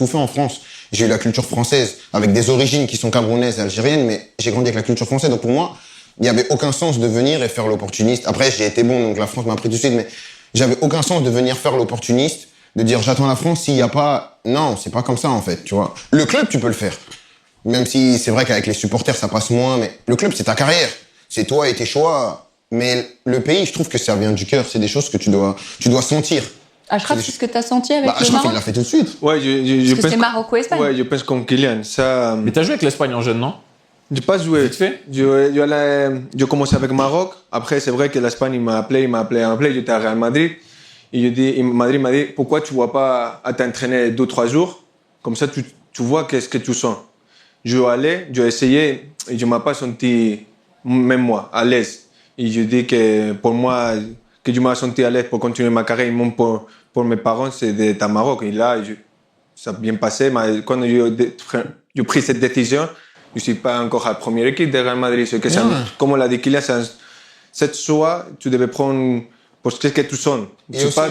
tout fait en France. J'ai eu la culture française avec des origines qui sont camerounaises et algériennes, mais j'ai grandi avec la culture française. Donc pour moi, il n'y avait aucun sens de venir et faire l'opportuniste. Après, j'ai été bon, donc la France m'a pris tout de suite, mais j'avais aucun sens de venir faire l'opportuniste, de dire j'attends la France s'il n'y a pas... Non, c'est pas comme ça en fait, tu vois. Le club, tu peux le faire. Même si c'est vrai qu'avec les supporters, ça passe moins, mais le club, c'est ta carrière. C'est toi et tes choix. Mais le pays, je trouve que ça vient du cœur. C'est des choses que tu dois sentir. Achraf, c'est ce que tu as senti avec le Achraf, Maroc? il l'a fait tout de suite. Ouais, Parce que c'est Maroc-Espagne. Ouais, je pense comme Kylian. Ça, Mais t'as joué avec l'Espagne en jeune, non? j'ai pas joué. Vite fait? Je commençais avec Maroc. Après, c'est vrai que l'Espagne, il m'a appelé. J'étais à Real Madrid. Et Madrid m'a dit, pourquoi tu ne vas pas à t'entraîner 2-3 jours? Comme ça, tu vois qu'est-ce que tu sens. Je vais aller, j'ai essayé et je ne m'ai pas senti, même moi, à l'aise. Et je dis que pour moi, que je m'ai senti à l'aise pour continuer ma carrière, même pour mes parents, c'est d'être à Maroc. Et là, ça a bien passé. Mais quand j'ai pris cette décision, je ne suis pas encore à la première équipe de Real Madrid. Comme on l'a dit, Kylian, cette choix, tu devais prendre pour ce que tu sens. C'est pas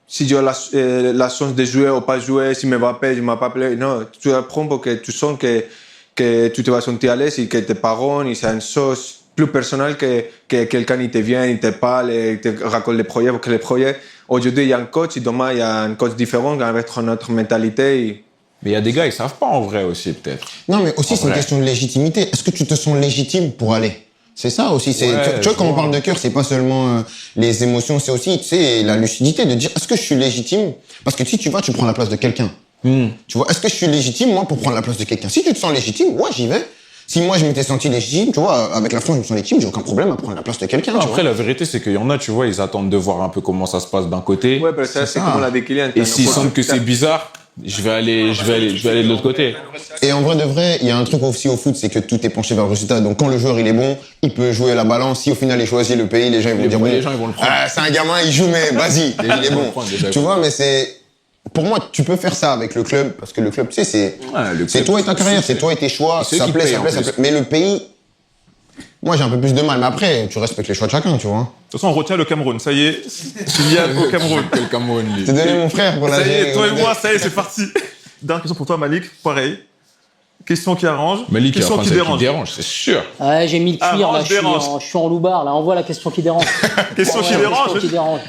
si j'ai la chance de jouer ou pas jouer, si me va appeler, je ne m'ai pas appelé. Non, tu apprends parce que tu sens que tu te vas sentir à l'aise et que tes parents, c'est une chose plus personnelle que quelqu'un qui te vient, il te parle, il te raconte les projets. Parce que les projets, aujourd'hui, il y a un coach et demain, il y a un coach différent avec une autre mentalité. Mais il y a des gars, ils savent pas en vrai aussi, peut-être. Non, mais aussi, c'est une question de légitimité. Est-ce que tu te sens légitime pour aller? C'est ça aussi. Tu vois, quand on parle de cœur, c'est pas seulement les émotions, c'est aussi, tu sais, la lucidité de dire, est-ce que je suis légitime? Parce que si tu vas, tu prends la place de quelqu'un. Tu vois, est-ce que je suis légitime, moi, pour prendre la place de quelqu'un? Si tu te sens légitime, ouais, j'y vais. Si moi, je m'étais senti légitime, tu vois, avec la France, je me sens légitime, j'ai aucun problème à prendre la place de quelqu'un. Après, la vérité, c'est qu'il y en a, tu vois, ils attendent de voir un peu comment ça se passe d'un côté. Ouais, parce que c'est comme on l'a dit, Kylian. Et s'ils sentent que c'est bizarre, je vais aller de l'autre côté. Et en vrai de vrai, il y a un truc aussi au foot, c'est que tout est penché vers le résultat. Donc quand le joueur il est bon, il peut jouer la balance. Si au final il choisit le pays, les gens ils vont dire bon, les gens ils vont le prendre. C'est un gamin, il joue mais vas-y, il est bon. Tu vois, mais c'est pour moi, tu peux faire ça avec le club parce que le club, tu sais, c'est toi et ta carrière, c'est toi et tes choix. Ça plaît, ça plaît. Mais le pays, moi j'ai un peu plus de mal. Mais après, tu respectes les choix de chacun, tu vois. De toute façon, on retient le Cameroun. Ça y est, Kylian au Cameroun. Le Cameroun, lui. T'es donné mon frère pour la. Ça y est, toi et moi, ça y est, c'est parti. Dernière question pour toi, Malik. Pareil. Question qui arrange. Malik, question qui dérange. C'est sûr. Ouais, j'ai mis le cuir, là, dérange. je suis en loupard, là. Envoie la question qui dérange. Question qui dérange.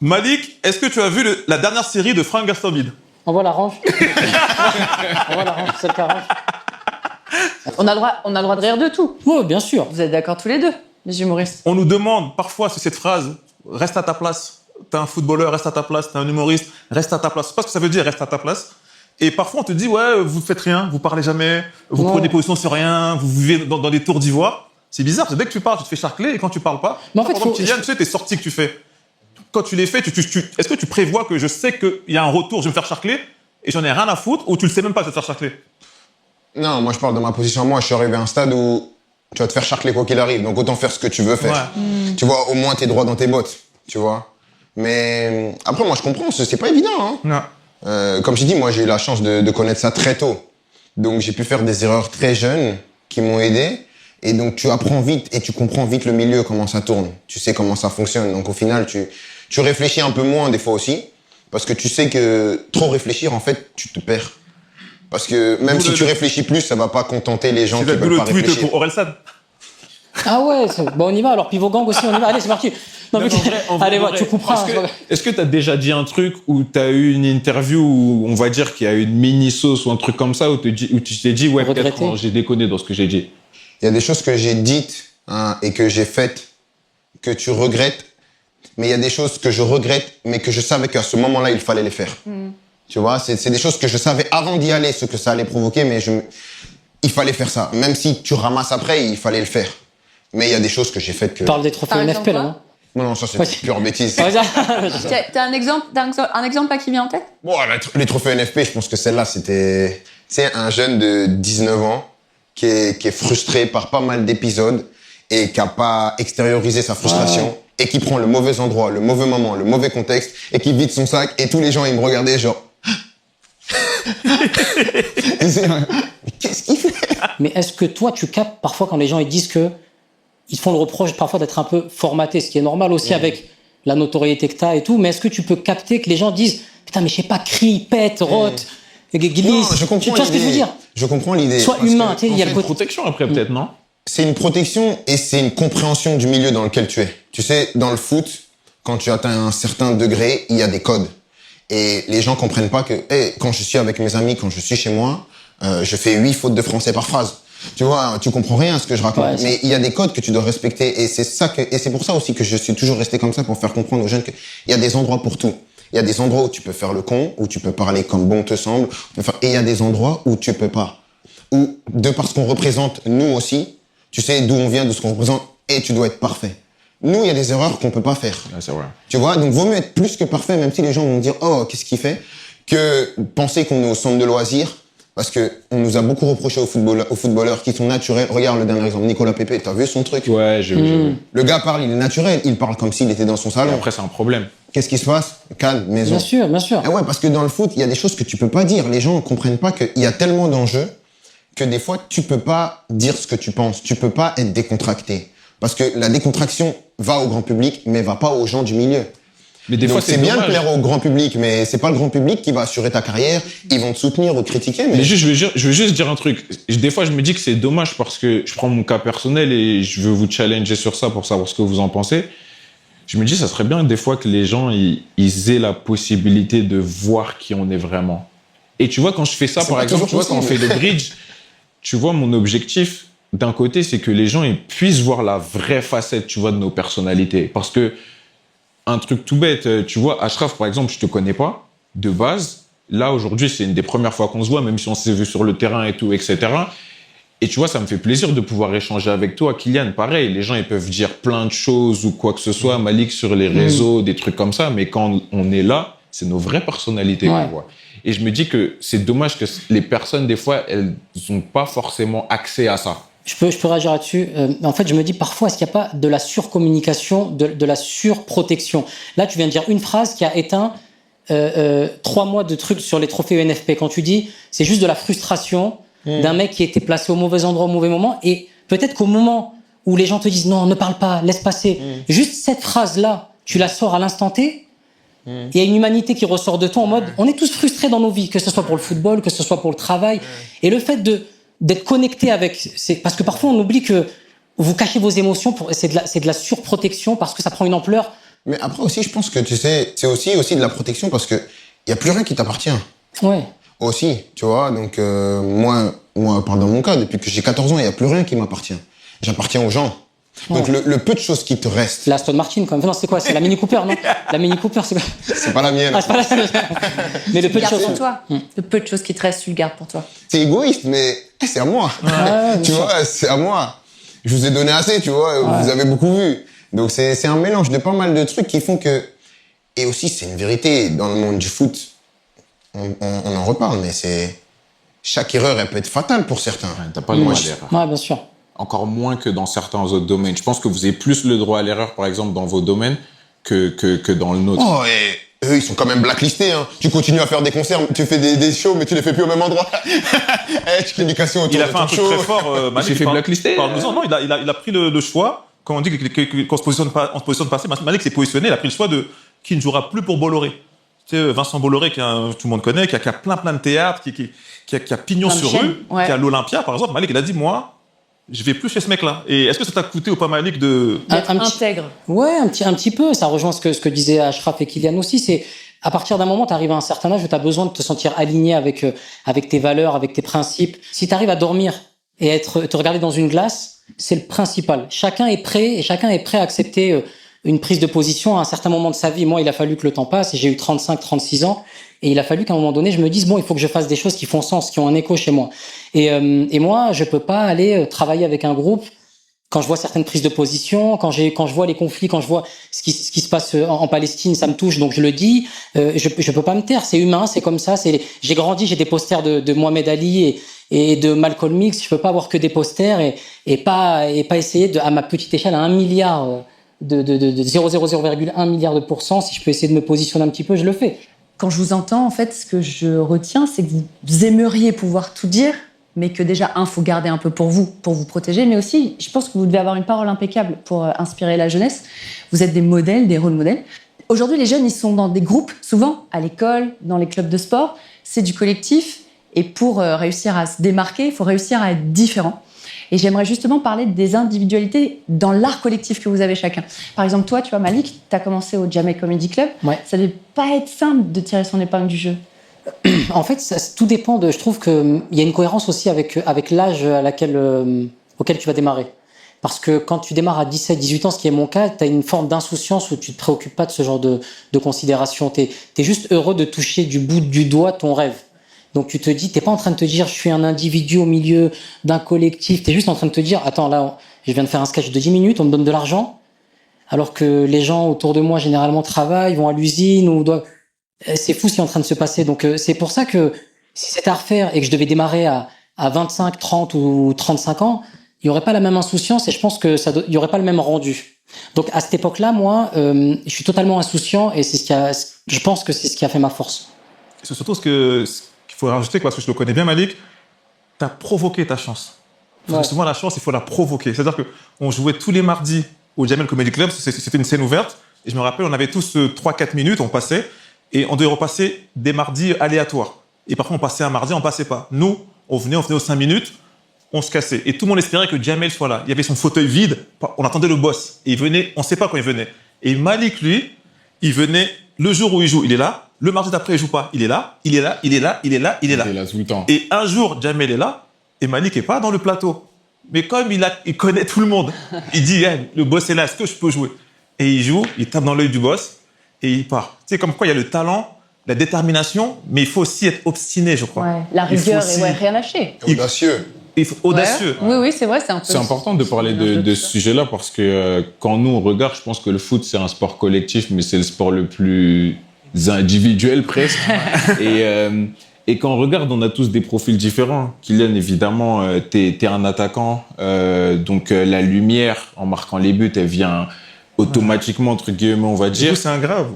Malik, est-ce que tu as vu la dernière série de Frank Gastambide? Envoie la range. Envoie la range, celle qui arrange. On a le droit de rire de tout. Oui, bien sûr. Vous êtes d'accord tous les deux, les humoristes? On nous demande parfois sur cette phrase, reste à ta place. T'es un footballeur, reste à ta place. T'es un humoriste, reste à ta place. C'est pas ce que ça veut dire, reste à ta place. Et parfois, on te dit, ouais, vous faites rien, vous parlez jamais, vous prenez position sur rien, vous vivez dans des tours d'ivoire. C'est bizarre, parce que dès que tu parles, tu te fais charcler, et quand tu parles pas, mais en fait, Kylian, tu sais, tes sorties que tu fais. Quand tu les fais, est-ce que tu prévois que je sais qu'il y a un retour, je vais me faire charcler, et j'en ai rien à foutre, ou tu le sais même pas, je vais te faire charcler? Non, moi je parle de ma position. Moi, je suis arrivé à un stade où tu vas te faire charcler quoi qu'il arrive, donc autant faire ce que tu veux faire. Ouais. Tu vois, au moins t'es droit dans tes bottes, tu vois. Mais après, moi je comprends, c'est pas évident. Hein. Non. Comme je dis, moi j'ai eu la chance de connaître ça très tôt. Donc j'ai pu faire des erreurs très jeunes qui m'ont aidé. Et donc tu apprends vite et tu comprends vite le milieu, comment ça tourne. Tu sais comment ça fonctionne. Donc au final, tu réfléchis un peu moins des fois aussi. Parce que tu sais que trop réfléchir, en fait, tu te perds. Parce que même si tu réfléchis plus, ça va pas contenter les gens qui veulent pas réfléchir. C'est le tweet pour Orelsan. Ah ouais, bon, on y va. Alors Pivot Gang aussi, on y va. Allez, c'est parti. Non, mais allez, tu comprends. Est-ce que tu as déjà dit un truc où tu as eu une interview où on va dire qu'il y a eu une mini-sauce ou un truc comme ça où tu t'es dit, ouais, peut-être j'ai déconné dans ce que j'ai dit? Il y a des choses que j'ai dites et que j'ai faites que tu regrettes. Mais il y a des choses que je regrette, mais que je savais qu'à ce moment-là, il fallait les faire. Tu vois, c'est des choses que je savais avant d'y aller, ce que ça allait provoquer, mais il fallait faire ça. Même si tu ramasses après, il fallait le faire. Mais il y a des choses que j'ai faites que... Tu parles des trophées NFP, là, non? Non, ça c'est pure bêtise. T'as un exemple là qui vient en tête? Bon, les trophées NFP, je pense que celle-là, c'était... C'est un jeune de 19 ans qui est frustré par pas mal d'épisodes et qui a pas extériorisé sa frustration et qui prend le mauvais endroit, le mauvais moment, le mauvais contexte et qui vide son sac et tous les gens, ils me regardaient genre... Qu'est-ce qu'il fait? Mais est-ce que toi, tu captes parfois quand les gens ils disent que ils font le reproche parfois d'être un peu formaté, ce qui est normal aussi avec la notoriété que tu as et tout, mais est-ce que tu peux capter que les gens disent putain, mais je sais pas, crie, pète, rote, glisse. Non, je Tu comprends vois ce que je veux l'idée. dire? Je comprends l'idée. Sois parce humain, que tu sais, il y a le Une côté. protection après, peut-être, non? C'est une protection et c'est une compréhension du milieu dans lequel tu es. Tu sais, dans le foot, quand tu atteins un certain degré, il y a des codes. Et les gens comprennent pas que, quand je suis avec mes amis, quand je suis chez moi, je fais 8 fautes de français par phrase. Tu vois, tu comprends rien à ce que je raconte. Ouais, mais il y a des codes que tu dois respecter. Et c'est pour ça aussi que je suis toujours resté comme ça, pour faire comprendre aux jeunes qu'il y a des endroits pour tout. Il y a des endroits où tu peux faire le con, où tu peux parler comme bon te semble. Et il y a des endroits où tu peux pas. Où, de par ce qu'on représente, nous aussi, tu sais d'où on vient, de ce qu'on représente, et tu dois être parfait. Nous, il y a des erreurs qu'on peut pas faire. Ouais, c'est vrai. Tu vois, donc vaut mieux être plus que parfait, même si les gens vont dire oh qu'est-ce qu'il fait, que penser qu'on est au centre de loisirs, parce que on nous a beaucoup reproché aux footballeurs qui sont naturels. Regarde le dernier exemple, Nicolas Pepe, t'as vu son truc? Ouais, j'ai vu. Le gars parle, il est naturel, il parle comme s'il était dans son Et salon. après, c'est un problème. Qu'est-ce qui se passe? Calme, maison. Bien sûr, bien sûr. Ah ouais, parce que dans le foot, il y a des choses que tu peux pas dire. Les gens comprennent pas qu'il y a tellement d'enjeux que des fois, tu peux pas dire ce que tu penses. Tu peux pas être décontracté. Parce que la décontraction va au grand public, mais va pas aux gens du milieu. Mais des Donc, fois, c'est bien de dommage. plaire au grand public, mais c'est pas le grand public qui va assurer ta carrière. Ils vont te soutenir ou te critiquer, mais... Mais juste, je veux juste dire un truc. Des fois, je me dis que c'est dommage parce que je prends mon cas personnel et je veux vous challenger sur ça pour savoir ce que vous en pensez. Je me dis, ça serait bien des fois que les gens, ils aient la possibilité de voir qui on est vraiment. Et tu vois, quand je fais ça, C'est par pas exemple, tu toujours vois, quand on fait possible. le bridge, tu vois, mon objectif, d'un côté, c'est que les gens, ils puissent voir la vraie facette, tu vois, de nos personnalités. Parce que, un truc tout bête, tu vois, Ashraf, par exemple, je te connais pas, de base. Là, aujourd'hui, c'est une des premières fois qu'on se voit, même si on s'est vu sur le terrain et tout, etc. Et tu vois, ça me fait plaisir de pouvoir échanger avec toi. Kylian, pareil, les gens, ils peuvent dire plein de choses ou quoi que ce soit, Malik sur les réseaux, des trucs comme ça, mais quand on est là, c'est nos vraies personnalités qu'on voit. Et je me dis que c'est dommage que les personnes, des fois, elles n'ont pas forcément accès à ça. Je peux réagir là-dessus. En fait, je me dis parfois, est-ce qu'il n'y a pas de la surcommunication, de la surprotection? Là, tu viens de dire une phrase qui a éteint 3 mois de trucs sur les trophées UNFP. Quand tu dis, c'est juste de la frustration d'un mec qui était placé au mauvais endroit au mauvais moment. Et peut-être qu'au moment où les gens te disent non, ne parle pas, laisse passer, juste cette phrase-là, tu la sors à l'instant T. Il y a une humanité qui ressort de toi en mode, on est tous frustrés dans nos vies, que ce soit pour le football, que ce soit pour le travail. Et le fait d'être connecté avec, parce que parfois on oublie que vous cachez vos émotions, c'est de la surprotection parce que ça prend une ampleur. Mais après aussi, je pense que, tu sais, c'est aussi de la protection parce que il y a plus rien qui t'appartient. Ouais. Aussi, tu vois. Donc, moi, dans mon cas, depuis que j'ai 14 ans, il y a plus rien qui m'appartient. J'appartiens aux gens. Donc, le peu de choses qui te restent. La Aston Martin, quand même. Non, c'est quoi? C'est la Mini Cooper, non? La Mini Cooper, c'est quoi? C'est pas la mienne. Ah, c'est pas la Mais le Tu peu le de gardes choses. pour toi. Le peu de choses qui te restent, tu le gardes pour toi. C'est égoïste, mais c'est à moi. Tu vois, c'est à moi. Je vous ai donné assez, tu vois. Vous avez beaucoup vu. Donc, c'est un mélange de pas mal de trucs qui font que... Et aussi, c'est une vérité. Dans le monde du foot, on en reparle, mais c'est... Chaque erreur, elle peut être fatale pour certains. Ouais, t'as pas le droit à l'erreur. Ouais, bien sûr. Encore moins que dans certains autres domaines. Je pense que vous avez plus le droit à l'erreur, par exemple, dans vos domaines que dans le nôtre. Oh, et eux, ils sont quand même blacklistés, hein. Tu continues à faire des concerts, tu fais des shows, mais tu les fais plus au même endroit. Tu fais une éducation autour Il a de fait un ton truc show. très fort. Malik, s'est fait blacklister. Non, il a pris le choix. Quand on dit qu'on se positionne pas, on se positionne pas assez, Malik s'est positionné, il a pris le choix qui ne jouera plus pour Bolloré. Tu sais, Vincent Bolloré, tout le monde connaît, qui a plein de théâtres, qui a pignon Plein de sur chaînes, rue, ouais. qui a l'Olympia, par exemple. Malik, il a dit, moi, je vais plus chez ce mec-là. Et est-ce que ça t'a coûté ou pas, Malik, de... D'être Un petit- intègre. Ouais, un petit peu. Ça rejoint ce que disaient Ashraf et Kylian aussi. C'est à partir d'un moment, tu arrives à un certain âge où tu as besoin de te sentir aligné avec tes valeurs, avec tes principes. Si tu arrives à dormir et te regarder dans une glace, c'est le principal. Chacun est prêt à accepter une prise de position à un certain moment de sa vie. Moi, il a fallu que le temps passe et j'ai eu 35, 36 ans. Et il a fallu qu'à un moment donné, je me dise, bon, il faut que je fasse des choses qui font sens, qui ont un écho chez moi. Et moi, je peux pas aller travailler avec un groupe quand je vois certaines prises de position, quand je vois les conflits, quand je vois ce qui se passe en Palestine, ça me touche, donc je le dis. Je peux pas me taire, c'est humain, c'est comme ça. J'ai grandi, j'ai des posters de Mohamed Ali et de Malcolm X. Je peux pas avoir que des posters et pas essayer à ma petite échelle à 1 milliard de 0,0,1 milliard de pourcents. Si je peux essayer de me positionner un petit peu, je le fais. Quand je vous entends, en fait, ce que je retiens, c'est que vous aimeriez pouvoir tout dire, mais que déjà, faut garder un peu pour vous protéger, mais aussi, je pense que vous devez avoir une parole impeccable pour inspirer la jeunesse. Vous êtes des modèles, des rôles modèles. Aujourd'hui, les jeunes, ils sont dans des groupes, souvent, à l'école, dans les clubs de sport. C'est du collectif. Et pour réussir à se démarquer, il faut réussir à être différent. Et j'aimerais justement parler des individualités dans l'art collectif que vous avez chacun. Par exemple, toi, tu vois, Malik, tu as commencé au Jamel Comedy Club. Ouais. Ça ne devait pas être simple de tirer son épingle du jeu. En fait, tout dépend de. Je trouve qu'il y a une cohérence aussi avec l'âge auquel tu vas démarrer. Parce que quand tu démarres à 17, 18 ans, ce qui est mon cas, tu as une forme d'insouciance où tu te préoccupes pas de ce genre de considération. Tu es juste heureux de toucher du bout du doigt ton rêve. Donc tu te dis, t'es pas en train de te dire, je suis un individu au milieu d'un collectif. Tu es juste en train de te dire, attends, là, je viens de faire un sketch de 10 minutes, on me donne de l'argent. Alors que les gens autour de moi, généralement, travaillent, vont à l'usine ou doivent... C'est fou ce qui est en train de se passer. Donc c'est pour ça que si c'était à refaire et que je devais démarrer à 25, 30 ou 35 ans, il y aurait pas la même insouciance et je pense que il y aurait pas le même rendu. Donc à cette époque-là, moi, je suis totalement insouciant et je pense que c'est ce qui a fait ma force. C'est surtout ce qu'il faut rajouter, parce que je le connais bien, Malik, tu as provoqué ta chance. Ouais. Souvent, la chance, il faut la provoquer. C'est-à-dire qu'on jouait tous les mardis au Jamel Comedy Club, c'était une scène ouverte, et je me rappelle, on avait tous 3-4 minutes, on passait, et on devait repasser des mardis aléatoires. Et parfois, on passait un mardi, on passait pas. Nous, on venait aux 5 minutes, on se cassait. Et tout le monde espérait que Jamel soit là. Il y avait son fauteuil vide, on attendait le boss. Et il venait, on ne sait pas quand il venait. Et Malik, lui, il venait le jour où il joue, il est là. Le mardi d'après, il joue pas. Il est là, il est là, il est là, il est là, il est là. Il est là tout le temps. Et un jour, Jamel est là, et Malik est pas dans le plateau. Mais comme il connaît tout le monde, il dit, hey, le boss est là, est-ce que je peux jouer? Et il joue, il tape dans l'œil du boss, et il part. Tu sais, comme quoi il y a le talent, la détermination, mais il faut aussi être obstiné, je crois. Ouais, la Il faut rigueur aussi- et rien lâcher. Audacieux. Il faut audacieux. Ouais. Oui, c'est vrai, c'est un peu... C'est important de parler de ce sujet-là parce que quand nous on regarde, je pense que le foot c'est un sport collectif, mais c'est le sport le plus individuel presque. Et quand on regarde, on a tous des profils différents. Kylian, évidemment, t'es un attaquant, donc la lumière en marquant les buts, elle vient automatiquement entre guillemets, on va Du dire. coup, c'est ingrat.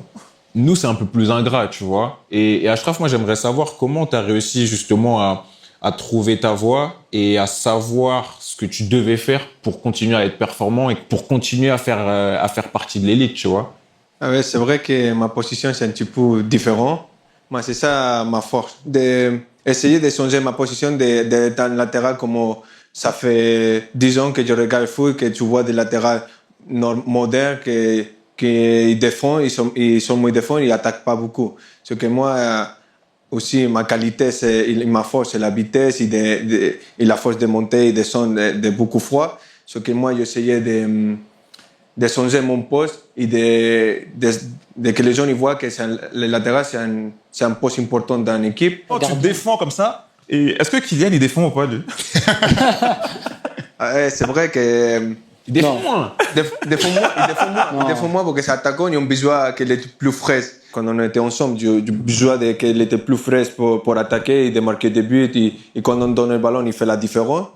Nous, c'est un peu plus ingrat, tu vois. Et Achraf, moi, j'aimerais savoir comment tu as réussi justement à trouver ta voie et à savoir ce que tu devais faire pour continuer à être performant et pour continuer à faire partie de l'élite, tu vois. Ah ouais, c'est vrai que ma position, c'est un petit peu différent. Mais c'est ça ma force. Essayer de changer ma position d'être un latéral comme ça fait 10 ans que je regarde le foot, que tu vois des latérales modernes qui défendent, ils sont muy défendus, ils attaquent pas beaucoup. Ce que moi, aussi, ma qualité, ma force, c'est la vitesse et la force de monter et de descendre de beaucoup froid. Ce que moi, j'essayais de changer mon poste et de que les gens ils voient que le latéral, c'est un poste important dans l'équipe. Oh, tu défends comme ça. Et est-ce que Kylian, il défend ou pas, lui? C'est vrai que... Il défend moins. Il défend moi parce que c'est attaquant et on a besoin qu'elle était plus fraîche. Quand on était ensemble, j'ai besoin qu'elle était plus fraîche pour attaquer et de marquer des buts. Et quand on donne le ballon, il fait la différence.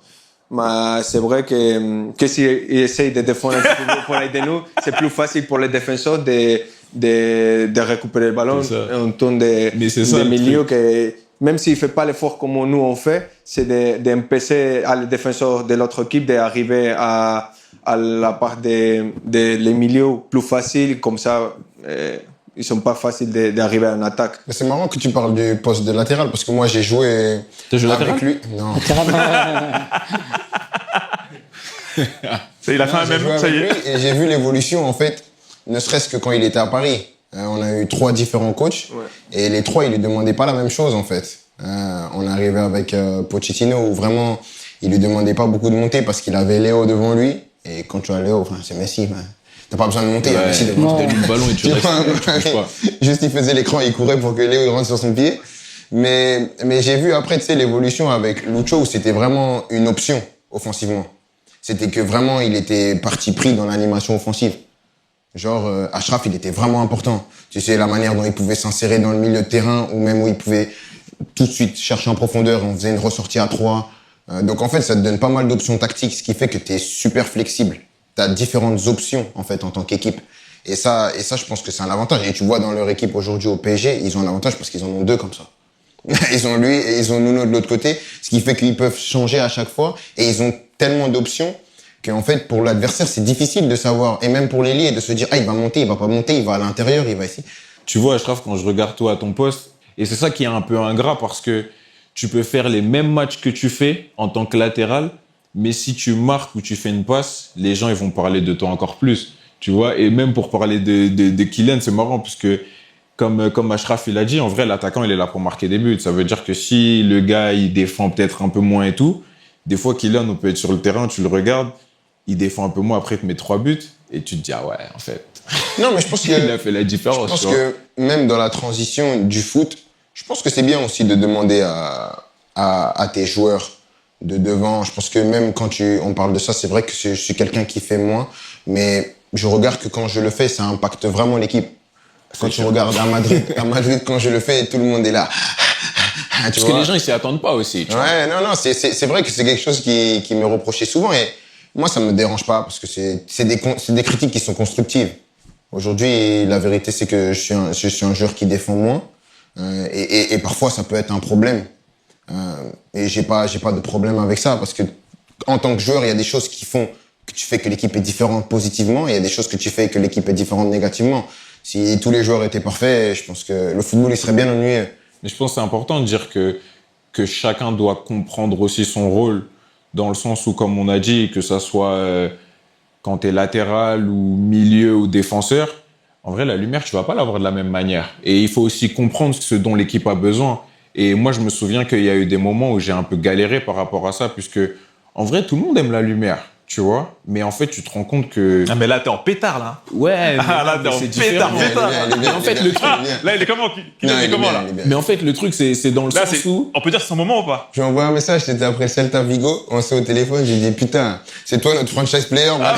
Mais c'est vrai que s'il essaye de défendre un petit peu pour aider nous, c'est plus facile pour les défenseurs de récupérer le ballon en temps de milieu. Que, même s'il ne fait pas l'effort comme nous on fait, c'est d'empêcher à les défenseurs de l'autre équipe d'arriver à la part des milieux plus faciles. Comme ça, ils ne sont pas faciles d'arriver à une attaque. Mais c'est marrant que tu parles du poste de latéral parce que moi j'ai joué T'as joué avec latéral? lui. Non. Il a fait un J'ai joué même, ça y avec est. lui et j'ai vu l'évolution en fait, ne serait-ce que quand il était à Paris. On a eu 3 différents coachs et les 3 ils lui demandaient pas la même chose en fait. On est arrivé avec Pochettino où vraiment il lui demandait pas beaucoup de monter parce qu'il avait Léo devant lui et quand tu as Léo, enfin, c'est Messi, t'as pas besoin de monter, il y a Messi devant toi. Tu donnes le ballon et tu restes, tu bouges pas. Juste il faisait l'écran, il courait pour que Léo il rentre sur son pied. Mais j'ai vu après tu sais l'évolution avec Lucho où c'était vraiment une option offensivement. C'était que vraiment il était parti pris dans l'animation offensive. Genre, Achraf, il était vraiment important. Tu sais, la manière dont il pouvait s'insérer dans le milieu de terrain, ou même où il pouvait tout de suite chercher en profondeur, on faisait une ressortie à 3. Donc en fait, ça te donne pas mal d'options tactiques, ce qui fait que tu es super flexible. Tu as différentes options, en fait, en tant qu'équipe. Et ça, je pense que c'est un avantage. Et tu vois, dans leur équipe aujourd'hui au PSG, ils ont un avantage parce qu'ils en ont 2 comme ça. Ils ont lui et ils ont Nuno de l'autre côté, ce qui fait qu'ils peuvent changer à chaque fois. Et ils ont tellement d'options qu'en fait, pour l'adversaire, c'est difficile de savoir, et même pour l'ailier, de se dire, ah, il va monter, il va pas monter, il va à l'intérieur, il va ici. Tu vois, Achraf, quand je regarde toi à ton poste, et c'est ça qui est un peu ingrat parce que tu peux faire les mêmes matchs que tu fais en tant que latéral, mais si tu marques ou tu fais une passe, les gens ils vont parler de toi encore plus. Tu vois, et même pour parler de Kylian, c'est marrant puisque comme Achraf il a dit, en vrai l'attaquant il est là pour marquer des buts. Ça veut dire que si le gars il défend peut-être un peu moins et tout, des fois Kylian on peut être sur le terrain, tu le regardes, il défend un peu moins, après il te met 3 buts et tu te dis ah ouais en fait. Non, mais je pense Il a fait la différence. Je pense que même dans la transition du foot, je pense que c'est bien aussi de demander à tes joueurs de devant. Je pense que même quand on parle de ça, c'est vrai que je suis quelqu'un qui fait moins, mais je regarde que quand je le fais, ça impacte vraiment l'équipe. Quand tu regardes à Madrid, quand je le fais, tout le monde est là. Parce que les gens, ils s'y attendent pas aussi. Tu vois. Ouais, non, c'est vrai que c'est quelque chose qui me reprochait souvent et moi, ça me dérange pas parce que c'est des critiques qui sont constructives. Aujourd'hui, la vérité, c'est que je suis un joueur qui défend moins et parfois, ça peut être un problème. Et j'ai pas de problème avec ça parce que en tant que joueur, il y a des choses qui font que tu fais que l'équipe est différente positivement et il y a des choses que tu fais que l'équipe est différente négativement. Si tous les joueurs étaient parfaits, je pense que le football, il serait bien ennuyeux. Mais je pense que c'est important de dire que chacun doit comprendre aussi son rôle dans le sens où, comme on a dit, que ça soit quand tu es latéral ou milieu ou défenseur, en vrai, la lumière, tu vas pas l'avoir de la même manière. Et il faut aussi comprendre ce dont l'équipe a besoin. Et moi, je me souviens qu'il y a eu des moments où j'ai un peu galéré par rapport à ça, puisque, en vrai, tout le monde aime la lumière, tu vois. Mais en fait, tu te rends compte que... Ah, mais là, t'es en pétard, là. Ouais, Ah, là, t'es en pétard. Mais en fait, le truc... Là, il est comment? Non, il est comment, bien, là? il est bien. Mais en fait, le truc, c'est dans le Là, sens où... on peut dire que c'est son moment ou pas? Je lui envoie un message, c'était après Celta Vigo, on s'est au téléphone, j'ai dit putain, c'est toi notre franchise player, vraiment.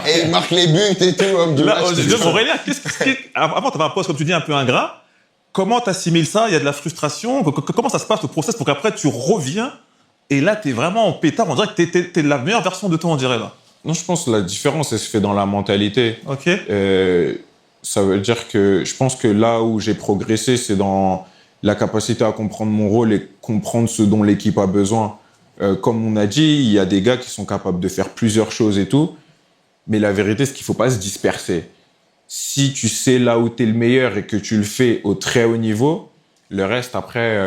et il marque les buts et tout, homme du Là, match. Aurélien, avant, t'avais un poste, comme tu dis, un peu ingrat. Comment t'assimiles ça? Il y a de la frustration. Comment ça se passe, le process, pour qu'après, tu reviens et là, t'es vraiment en pétard. On dirait que t'es la meilleure version de toi, on dirait, là. Non, je pense que la différence, elle se fait dans la mentalité. Ok. Ça veut dire que je pense que là où j'ai progressé, c'est dans la capacité à comprendre mon rôle et comprendre ce dont l'équipe a besoin. Comme on a dit, il y a des gars qui sont capables de faire plusieurs choses et tout, mais la vérité, c'est qu'il ne faut pas se disperser. Si tu sais là où tu es le meilleur et que tu le fais au très haut niveau, le reste, après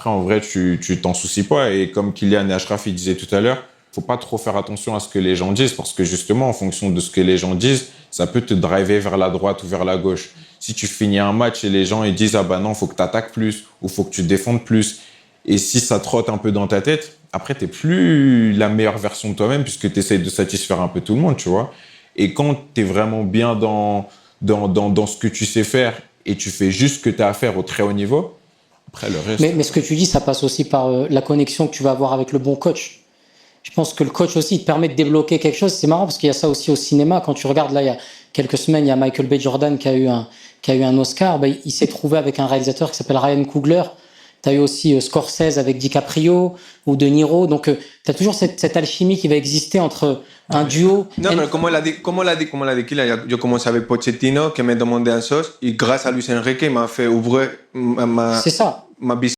en vrai, tu t'en soucies pas. Et comme Kylian et Achraf ils disaient tout à l'heure, faut pas trop faire attention à ce que les gens disent parce que justement, en fonction de ce que les gens disent, ça peut te driver vers la droite ou vers la gauche. Si tu finis un match et les gens ils disent « Ah bah non, faut que tu attaques plus ou faut que tu défendes plus », et si ça trotte un peu dans ta tête, après, t'es plus la meilleure version de toi-même puisque tu essayes de satisfaire un peu tout le monde, tu vois. Et quand tu es vraiment bien dans ce que tu sais faire et tu fais juste ce que tu as à faire au très haut niveau, après le reste... Mais ce que tu dis, ça passe aussi par la connexion que tu vas avoir avec le bon coach. Je pense que le coach aussi, il te permet de débloquer quelque chose. C'est marrant parce qu'il y a ça aussi au cinéma. Quand tu regardes, là, il y a quelques semaines, il y a Michael B. Jordan qui a eu un Oscar. Ben, il s'est trouvé avec un réalisateur qui s'appelle Ryan Coogler. Tu as eu aussi Scorsese avec DiCaprio ou De Niro. Donc, tu as toujours cette alchimie qui va exister entre un duo. Non, mais como la de Kylian, yo commencé avec Pochettino, qui me demandait un sauce, et grâce à Luis Enrique, il m'a fait ouvrir C'est ça. ma vision.